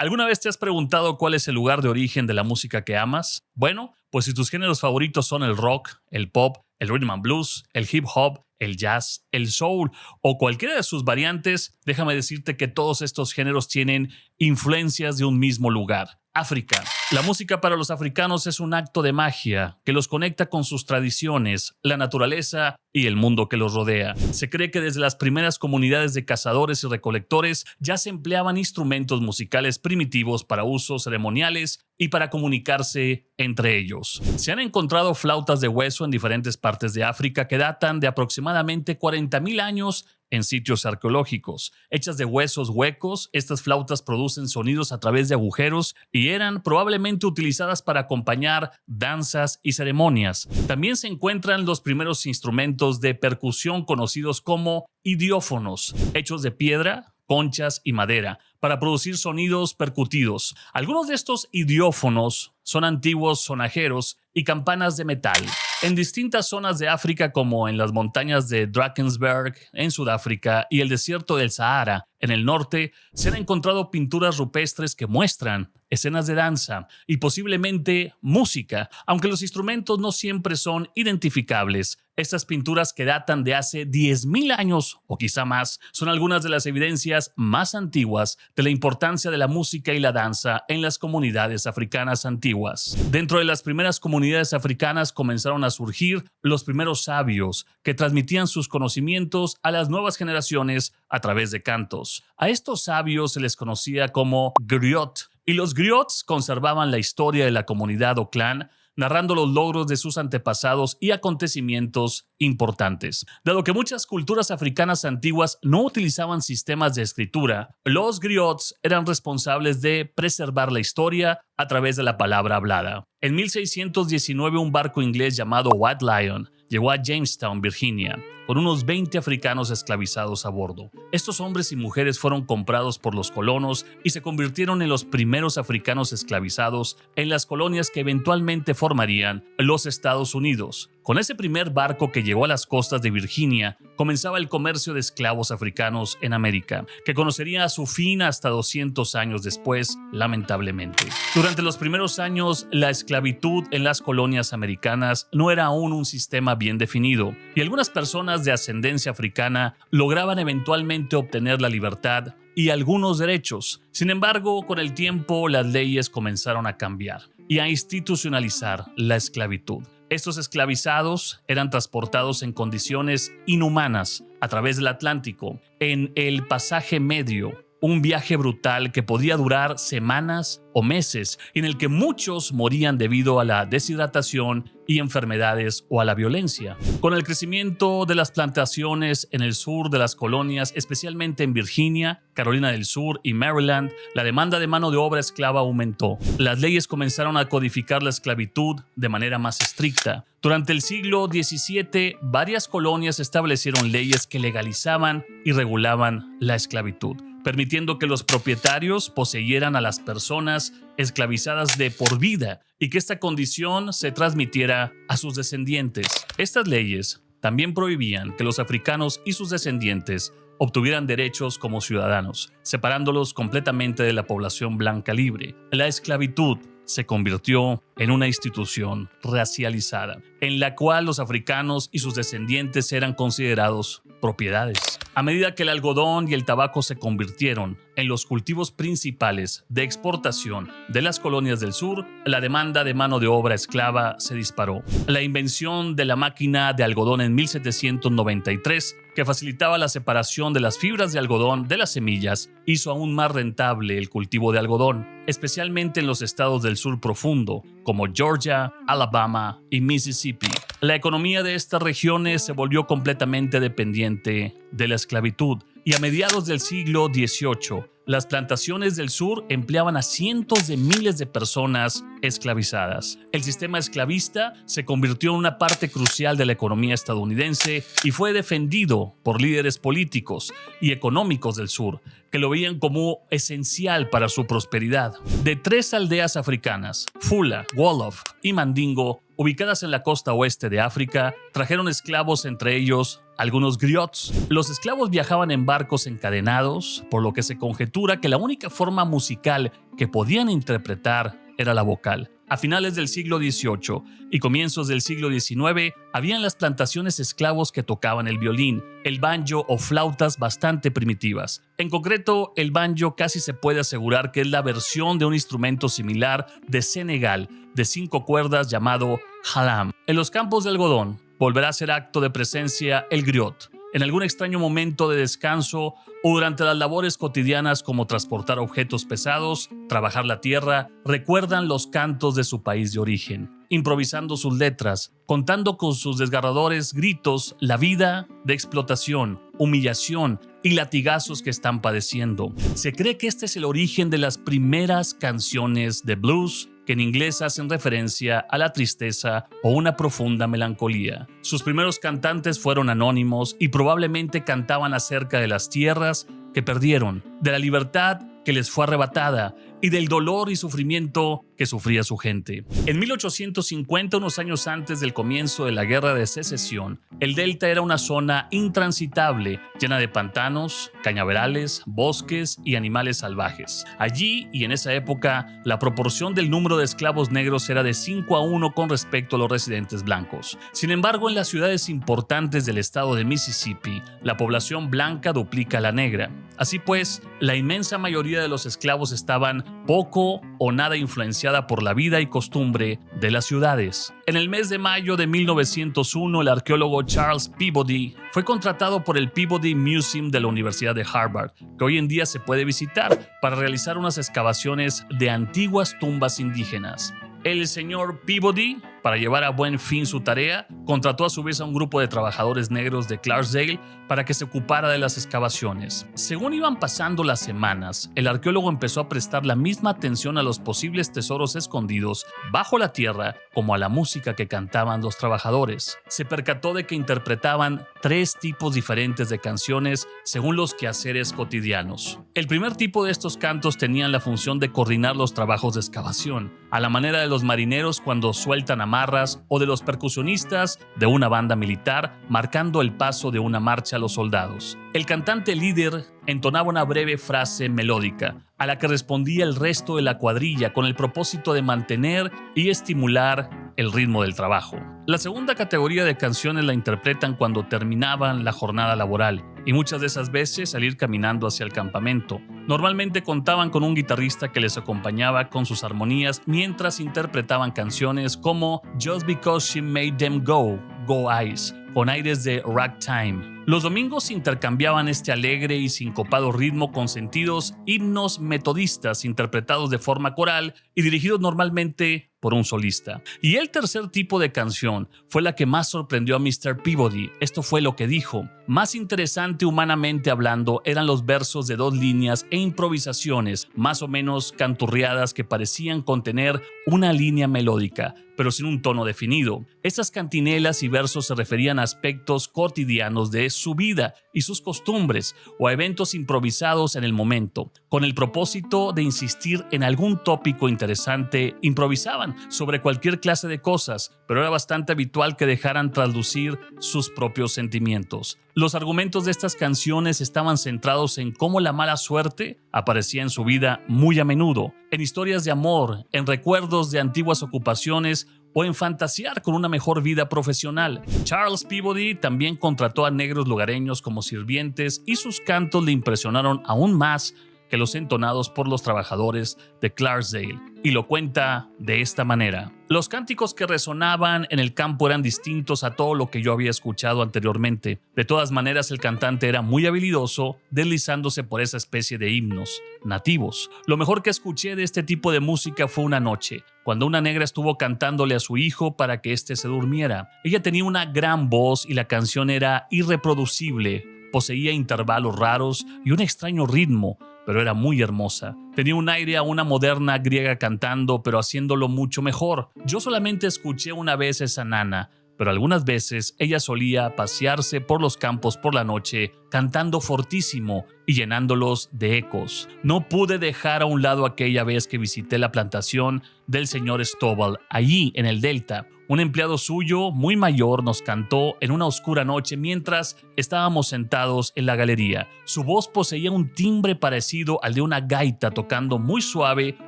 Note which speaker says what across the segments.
Speaker 1: ¿Alguna vez te has preguntado cuál es el lugar de origen de la música que amas? Bueno, pues si tus géneros favoritos son el rock, el pop, el rhythm and blues, el hip hop, el jazz, el soul o cualquiera de sus variantes, déjame decirte que todos estos géneros tienen influencias de un mismo lugar: África. La música para los africanos es un acto de magia que los conecta con sus tradiciones, la naturaleza y el mundo que los rodea. Se cree que desde las primeras comunidades de cazadores y recolectores ya se empleaban instrumentos musicales primitivos para usos ceremoniales y para comunicarse entre ellos. Se han encontrado flautas de hueso en diferentes partes de África que datan de aproximadamente 40,000 años en sitios arqueológicos. Hechas de huesos huecos, estas flautas producen sonidos a través de agujeros y eran probablemente utilizadas para acompañar danzas y ceremonias. También se encuentran los primeros instrumentos de percusión conocidos como idiófonos, hechos de piedra, conchas y madera, para producir sonidos percutidos. Algunos de estos idiófonos son antiguos sonajeros y campanas de metal. En distintas zonas de África, como en las montañas de Drakensberg, en Sudáfrica, y el desierto del Sahara, en el norte, se han encontrado pinturas rupestres que muestran escenas de danza y posiblemente música, aunque los instrumentos no siempre son identificables. Estas pinturas, que datan de hace 10,000 años o quizá más, son algunas de las evidencias más antiguas de la importancia de la música y la danza en las comunidades africanas antiguas. Dentro de las primeras comunidades africanas comenzaron a surgir los primeros sabios que transmitían sus conocimientos a las nuevas generaciones a través de cantos. A estos sabios se les conocía como griot, y los griots conservaban la historia de la comunidad o clan, narrando los logros de sus antepasados y acontecimientos importantes. Dado que muchas culturas africanas antiguas no utilizaban sistemas de escritura, los griots eran responsables de preservar la historia a través de la palabra hablada. En 1619, un barco inglés llamado White Lion llegó a Jamestown, Virginia, con unos 20 africanos esclavizados a bordo. Estos hombres y mujeres fueron comprados por los colonos y se convirtieron en los primeros africanos esclavizados en las colonias que eventualmente formarían los Estados Unidos. Con ese primer barco que llegó a las costas de Virginia, comenzaba el comercio de esclavos africanos en América, que conocería su fin hasta 200 años después, lamentablemente. Durante los primeros años, la esclavitud en las colonias americanas no era aún un sistema bien definido, y algunas personas de ascendencia africana lograban eventualmente obtener la libertad y algunos derechos. Sin embargo, con el tiempo, las leyes comenzaron a cambiar y a institucionalizar la esclavitud. Estos esclavizados eran transportados en condiciones inhumanas a través del Atlántico, en el pasaje medio, un viaje brutal que podía durar semanas o meses, en el que muchos morían debido a la deshidratación y enfermedades o a la violencia. Con el crecimiento de las plantaciones en el sur de las colonias, especialmente en Virginia, Carolina del Sur y Maryland, la demanda de mano de obra esclava aumentó. Las leyes comenzaron a codificar la esclavitud de manera más estricta. Durante el siglo XVII, varias colonias establecieron leyes que legalizaban y regulaban la esclavitud, permitiendo que los propietarios poseyeran a las personas esclavizadas de por vida y que esta condición se transmitiera a sus descendientes. Estas leyes también prohibían que los africanos y sus descendientes obtuvieran derechos como ciudadanos, separándolos completamente de la población blanca libre. La esclavitud se convirtió en una institución racializada, en la cual los africanos y sus descendientes eran considerados propiedades. A medida que el algodón y el tabaco se convirtieron en los cultivos principales de exportación de las colonias del sur, la demanda de mano de obra esclava se disparó. La invención de la máquina de algodón en 1793, que facilitaba la separación de las fibras de algodón de las semillas, hizo aún más rentable el cultivo de algodón, especialmente en los estados del sur profundo, como Georgia, Alabama y Mississippi. La economía de estas regiones se volvió completamente dependiente de la esclavitud, y a mediados del siglo XVIII, las plantaciones del sur empleaban a cientos de miles de personas esclavizadas. El sistema esclavista se convirtió en una parte crucial de la economía estadounidense y fue defendido por líderes políticos y económicos del sur, que lo veían como esencial para su prosperidad. De 3 aldeas africanas, Fula, Wolof y Mandingo, ubicadas en la costa oeste de África, trajeron esclavos, entre ellos algunos griots. Los esclavos viajaban en barcos encadenados, por lo que se conjetura que la única forma musical que podían interpretar era la vocal. A finales del siglo XVIII y comienzos del siglo XIX, había en las plantaciones esclavos que tocaban el violín, el banjo o flautas bastante primitivas. En concreto, el banjo casi se puede asegurar que es la versión de un instrumento similar de Senegal, de 5 cuerdas llamado halam. En los campos de algodón, volverá a ser acto de presencia el griot. En algún extraño momento de descanso o durante las labores cotidianas como transportar objetos pesados, trabajar la tierra, recuerdan los cantos de su país de origen, improvisando sus letras, contando con sus desgarradores gritos la vida de explotación, humillación y latigazos que están padeciendo. Se cree que este es el origen de las primeras canciones de blues, que en inglés hacen referencia a la tristeza o una profunda melancolía. Sus primeros cantantes fueron anónimos y probablemente cantaban acerca de las tierras que perdieron, de la libertad que les fue arrebatada y del dolor y sufrimiento que sufría su gente. En 1850, unos años antes del comienzo de la Guerra de Secesión, el Delta era una zona intransitable, llena de pantanos, cañaverales, bosques y animales salvajes. Allí y en esa época, la proporción del número de esclavos negros era de 5-1 con respecto a los residentes blancos. Sin embargo, en las ciudades importantes del estado de Mississippi, la población blanca duplica a la negra. Así pues, la inmensa mayoría de los esclavos estaban poco o nada influenciada por la vida y costumbre de las ciudades. En el mes de mayo de 1901, el arqueólogo Charles Peabody fue contratado por el Peabody Museum de la Universidad de Harvard, que hoy en día se puede visitar, para realizar unas excavaciones de antiguas tumbas indígenas. El señor Peabody, para llevar a buen fin su tarea, contrató a su vez a un grupo de trabajadores negros de Clarksdale para que se ocupara de las excavaciones. Según iban pasando las semanas, el arqueólogo empezó a prestar la misma atención a los posibles tesoros escondidos bajo la tierra como a la música que cantaban los trabajadores. Se percató de que interpretaban 3 tipos diferentes de canciones según los quehaceres cotidianos. El primer tipo de estos cantos tenían la función de coordinar los trabajos de excavación, a la manera de los marineros cuando sueltan amarras o de los percusionistas de una banda militar marcando el paso de una marcha a los soldados. El cantante líder entonaba una breve frase melódica, a la que respondía el resto de la cuadrilla con el propósito de mantener y estimular el ritmo del trabajo. La segunda categoría de canciones la interpretan cuando terminaban la jornada laboral y muchas de esas veces al ir caminando hacia el campamento. Normalmente contaban con un guitarrista que les acompañaba con sus armonías mientras interpretaban canciones como Just Because She Made Them Go, Go Eyes, con aires de ragtime. Los domingos intercambiaban este alegre y sincopado ritmo con sentidos himnos metodistas interpretados de forma coral y dirigidos normalmente por un solista. Y el tercer tipo de canción fue la que más sorprendió a Mr. Peabody. Esto fue lo que dijo. Más interesante humanamente hablando eran los versos de 2 líneas e improvisaciones más o menos canturreadas que parecían contener una línea melódica, pero sin un tono definido. Estas cantinelas y versos se referían a aspectos cotidianos de su vida y sus costumbres o a eventos improvisados en el momento. Con el propósito de insistir en algún tópico interesante, improvisaban sobre cualquier clase de cosas, pero era bastante habitual que dejaran traslucir sus propios sentimientos. Los argumentos de estas canciones estaban centrados en cómo la mala suerte aparecía en su vida muy a menudo, en historias de amor, en recuerdos de antiguas ocupaciones o en fantasear con una mejor vida profesional. Charles Peabody también contrató a negros lugareños como sirvientes y sus cantos le impresionaron aún más que los entonados por los trabajadores de Clarksdale, y lo cuenta de esta manera. Los cánticos que resonaban en el campo eran distintos a todo lo que yo había escuchado anteriormente. De todas maneras, el cantante era muy habilidoso, deslizándose por esa especie de himnos nativos. Lo mejor que escuché de este tipo de música fue una noche, cuando una negra estuvo cantándole a su hijo para que éste se durmiera. Ella tenía una gran voz y la canción era irreproducible, poseía intervalos raros y un extraño ritmo, pero era muy hermosa. Tenía un aire a una moderna griega cantando, pero haciéndolo mucho mejor. Yo solamente escuché una vez esa nana, pero algunas veces ella solía pasearse por los campos por la noche cantando fortísimo y llenándolos de ecos. No pude dejar a un lado aquella vez que visité la plantación del señor Stovall, allí en el Delta. Un empleado suyo, muy mayor, nos cantó en una oscura noche mientras estábamos sentados en la galería. Su voz poseía un timbre parecido al de una gaita tocando muy suave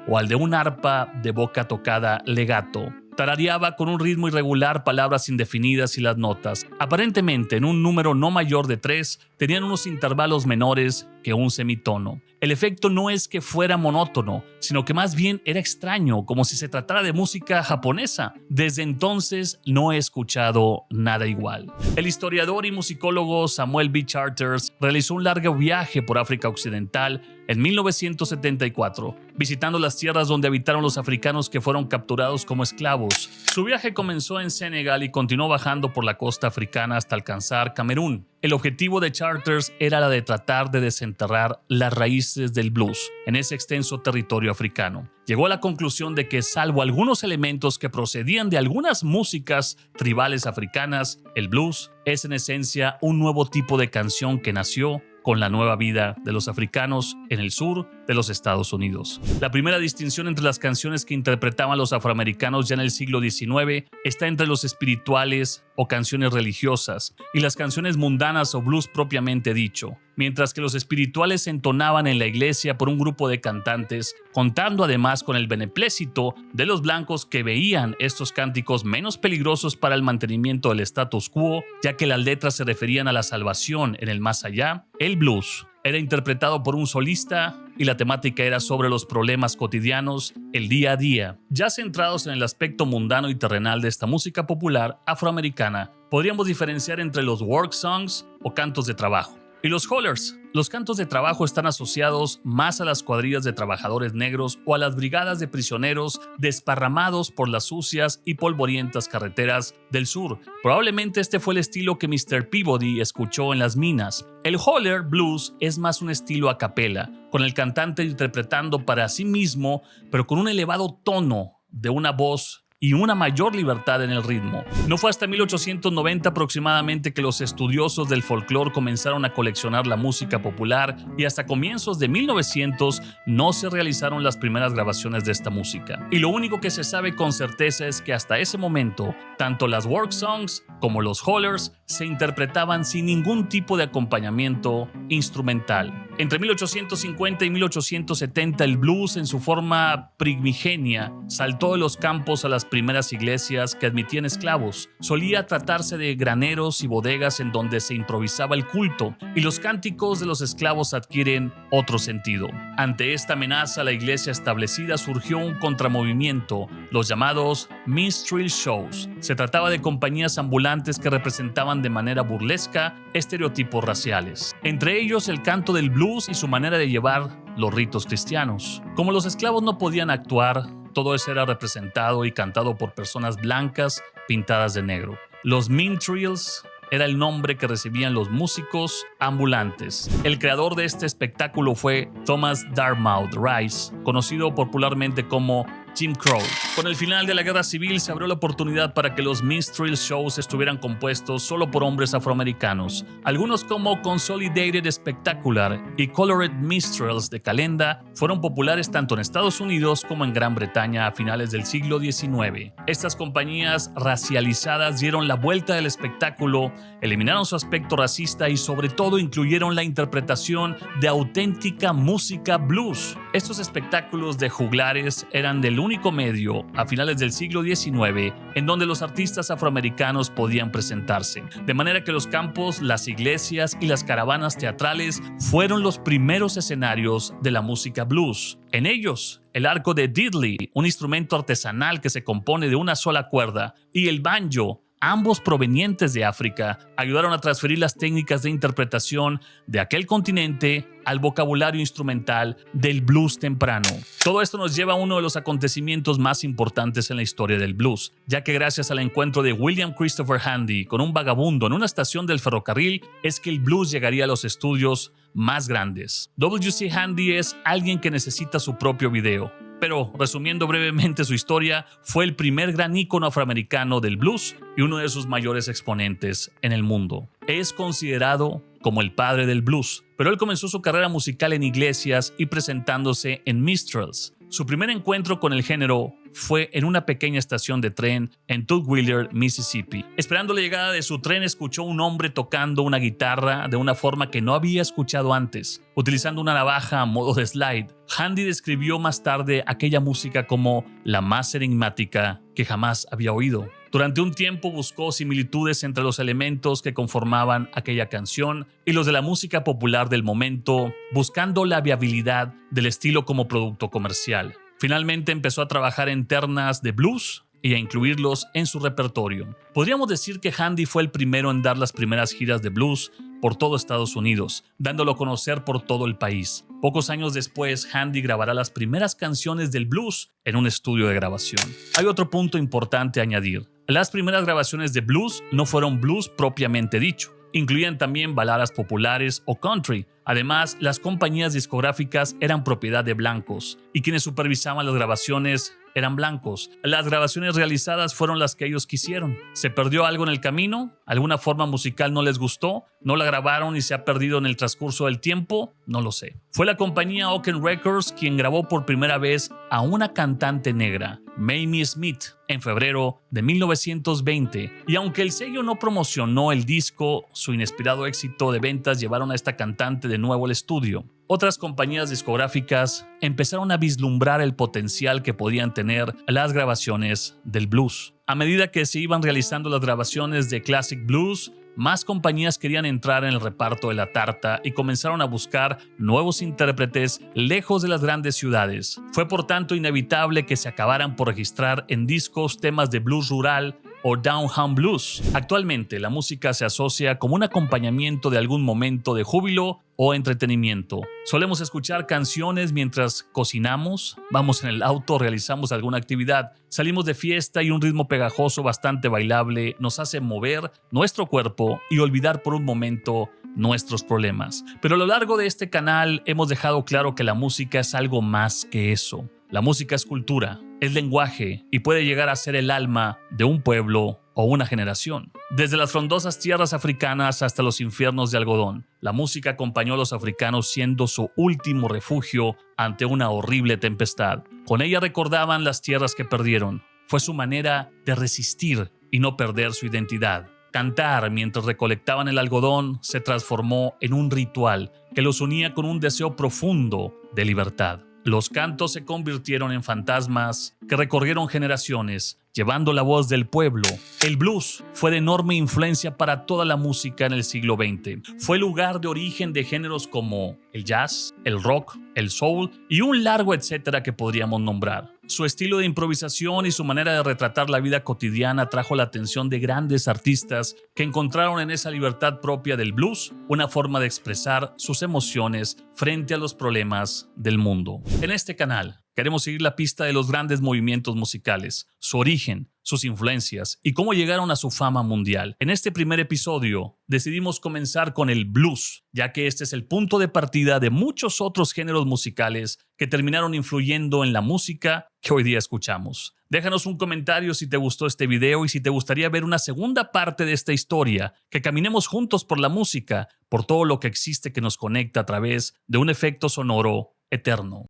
Speaker 1: o al de un arpa de boca tocada legato. Tarareaba con un ritmo irregular palabras indefinidas y las notas, aparentemente en un número no mayor de 3, tenían unos intervalos menores que un semitono. El efecto no es que fuera monótono, sino que más bien era extraño, como si se tratara de música japonesa. Desde entonces no he escuchado nada igual. El historiador y musicólogo Samuel B. Charters realizó un largo viaje por África Occidental en 1974, visitando las tierras donde habitaron los africanos que fueron capturados como esclavos. Su viaje comenzó en Senegal y continuó bajando por la costa africana hasta alcanzar Camerún. El objetivo de Charters era la de tratar de desenterrar las raíces del blues en ese extenso territorio africano. Llegó a la conclusión de que, salvo algunos elementos que procedían de algunas músicas tribales africanas, el blues es en esencia un nuevo tipo de canción que nació con la nueva vida de los africanos en el sur de los Estados Unidos. La primera distinción entre las canciones que interpretaban los afroamericanos ya en el siglo XIX está entre los espirituales o canciones religiosas y las canciones mundanas o blues propiamente dicho, mientras que los espirituales se entonaban en la iglesia por un grupo de cantantes, contando además con el beneplácito de los blancos que veían estos cánticos menos peligrosos para el mantenimiento del status quo, ya que las letras se referían a la salvación en el más allá. El blues era interpretado por un solista y la temática era sobre los problemas cotidianos, el día a día. Ya centrados en el aspecto mundano y terrenal de esta música popular afroamericana, podríamos diferenciar entre los work songs o cantos de trabajo y los hollers. Los cantos de trabajo están asociados más a las cuadrillas de trabajadores negros o a las brigadas de prisioneros desparramados por las sucias y polvorientas carreteras del sur. Probablemente este fue el estilo que Mr. Peabody escuchó en las minas. El holler blues es más un estilo a capela, con el cantante interpretando para sí mismo, pero con un elevado tono de una voz y una mayor libertad en el ritmo. No fue hasta 1890 aproximadamente que los estudiosos del folclore comenzaron a coleccionar la música popular y hasta comienzos de 1900 no se realizaron las primeras grabaciones de esta música. Y lo único que se sabe con certeza es que hasta ese momento, tanto las work songs como los hollers se interpretaban sin ningún tipo de acompañamiento instrumental. Entre 1850 y 1870 el blues en su forma primigenia saltó de los campos a las primeras iglesias que admitían esclavos. Solía tratarse de graneros y bodegas en donde se improvisaba el culto y los cánticos de los esclavos adquieren otro sentido. Ante esta amenaza, la iglesia establecida surgió un contramovimiento, los llamados minstrel shows. Se trataba de compañías ambulantes que representaban de manera burlesca estereotipos raciales. Entre ellos el canto del blues y su manera de llevar los ritos cristianos. Como los esclavos no podían actuar, todo eso era representado y cantado por personas blancas pintadas de negro. Los minstrels era el nombre que recibían los músicos ambulantes. El creador de este espectáculo fue Thomas Dartmouth Rice, conocido popularmente como Jim Crow. Con el final de la Guerra Civil se abrió la oportunidad para que los minstrel shows estuvieran compuestos solo por hombres afroamericanos. Algunos como Consolidated Spectacular y Colored Minstrels de Calenda fueron populares tanto en Estados Unidos como en Gran Bretaña a finales del siglo XIX. Estas compañías racializadas dieron la vuelta del espectáculo, eliminaron su aspecto racista y sobre todo incluyeron la interpretación de auténtica música blues. Estos espectáculos de juglares eran del único medio a finales del siglo XIX en donde los artistas afroamericanos podían presentarse. De manera que los campos, las iglesias y las caravanas teatrales fueron los primeros escenarios de la música blues. En ellos, el arco de diddley, un instrumento artesanal que se compone de una sola cuerda, y el banjo, ambos provenientes de África, ayudaron a transferir las técnicas de interpretación de aquel continente al vocabulario instrumental del blues temprano. Todo esto nos lleva a uno de los acontecimientos más importantes en la historia del blues, ya que gracias al encuentro de William Christopher Handy con un vagabundo en una estación del ferrocarril es que el blues llegaría a los estudios más grandes. W.C. Handy es alguien que necesita su propio video. Pero, resumiendo brevemente su historia, fue el primer gran ícono afroamericano del blues y uno de sus mayores exponentes en el mundo. Es considerado como el padre del blues, pero él comenzó su carrera musical en iglesias y presentándose en minstrels. Su primer encuentro con el género fue en una pequeña estación de tren en Tukwila, Mississippi. Esperando la llegada de su tren, escuchó a un hombre tocando una guitarra de una forma que no había escuchado antes, utilizando una navaja a modo de slide. Handy describió más tarde aquella música como la más enigmática que jamás había oído. Durante un tiempo buscó similitudes entre los elementos que conformaban aquella canción y los de la música popular del momento, buscando la viabilidad del estilo como producto comercial. Finalmente empezó a trabajar en ternas de blues y a incluirlos en su repertorio. Podríamos decir que Handy fue el primero en dar las primeras giras de blues por todo Estados Unidos, dándolo a conocer por todo el país. Pocos años después, Handy grabará las primeras canciones del blues en un estudio de grabación. Hay otro punto importante a añadir. Las primeras grabaciones de blues no fueron blues propiamente dicho. Incluían también baladas populares o country. Además, las compañías discográficas eran propiedad de blancos y quienes supervisaban las grabaciones eran blancos. Las grabaciones realizadas fueron las que ellos quisieron. ¿Se perdió algo en el camino? ¿Alguna forma musical no les gustó? ¿No la grabaron y se ha perdido en el transcurso del tiempo? No lo sé. Fue la compañía Oken Records quien grabó por primera vez a una cantante negra, Mamie Smith, en febrero de 1920. Y aunque el sello no promocionó el disco, su inesperado éxito de ventas llevaron a esta cantante de nuevo al estudio. Otras compañías discográficas empezaron a vislumbrar el potencial que podían tener las grabaciones del blues. A medida que se iban realizando las grabaciones de Classic Blues, más compañías querían entrar en el reparto de la tarta y comenzaron a buscar nuevos intérpretes lejos de las grandes ciudades. Fue por tanto inevitable que se acabaran por registrar en discos temas de blues rural o down home blues. Actualmente la música se asocia como un acompañamiento de algún momento de júbilo o entretenimiento. Solemos escuchar canciones mientras cocinamos, vamos en el auto, realizamos alguna actividad, salimos de fiesta y un ritmo pegajoso bastante bailable nos hace mover nuestro cuerpo y olvidar por un momento nuestros problemas. Pero a lo largo de este canal hemos dejado claro que la música es algo más que eso. La música es cultura, es lenguaje y puede llegar a ser el alma de un pueblo o una generación. Desde las frondosas tierras africanas hasta los infiernos de algodón, la música acompañó a los africanos siendo su último refugio ante una horrible tempestad. Con ella recordaban las tierras que perdieron. Fue su manera de resistir y no perder su identidad. Cantar mientras recolectaban el algodón se transformó en un ritual que los unía con un deseo profundo de libertad. Los cantos se convirtieron en fantasmas que recorrieron generaciones, llevando la voz del pueblo. El blues fue de enorme influencia para toda la música en el siglo XX. Fue lugar de origen de géneros como el jazz, el rock, el soul y un largo etcétera que podríamos nombrar. Su estilo de improvisación y su manera de retratar la vida cotidiana trajo la atención de grandes artistas que encontraron en esa libertad propia del blues una forma de expresar sus emociones frente a los problemas del mundo. En este canal queremos seguir la pista de los grandes movimientos musicales, su origen, sus influencias y cómo llegaron a su fama mundial. En este primer episodio decidimos comenzar con el blues, ya que este es el punto de partida de muchos otros géneros musicales que terminaron influyendo en la música que hoy día escuchamos. Déjanos un comentario si te gustó este video y si te gustaría ver una segunda parte de esta historia, que caminemos juntos por la música, por todo lo que existe que nos conecta a través de un efecto sonoro eterno.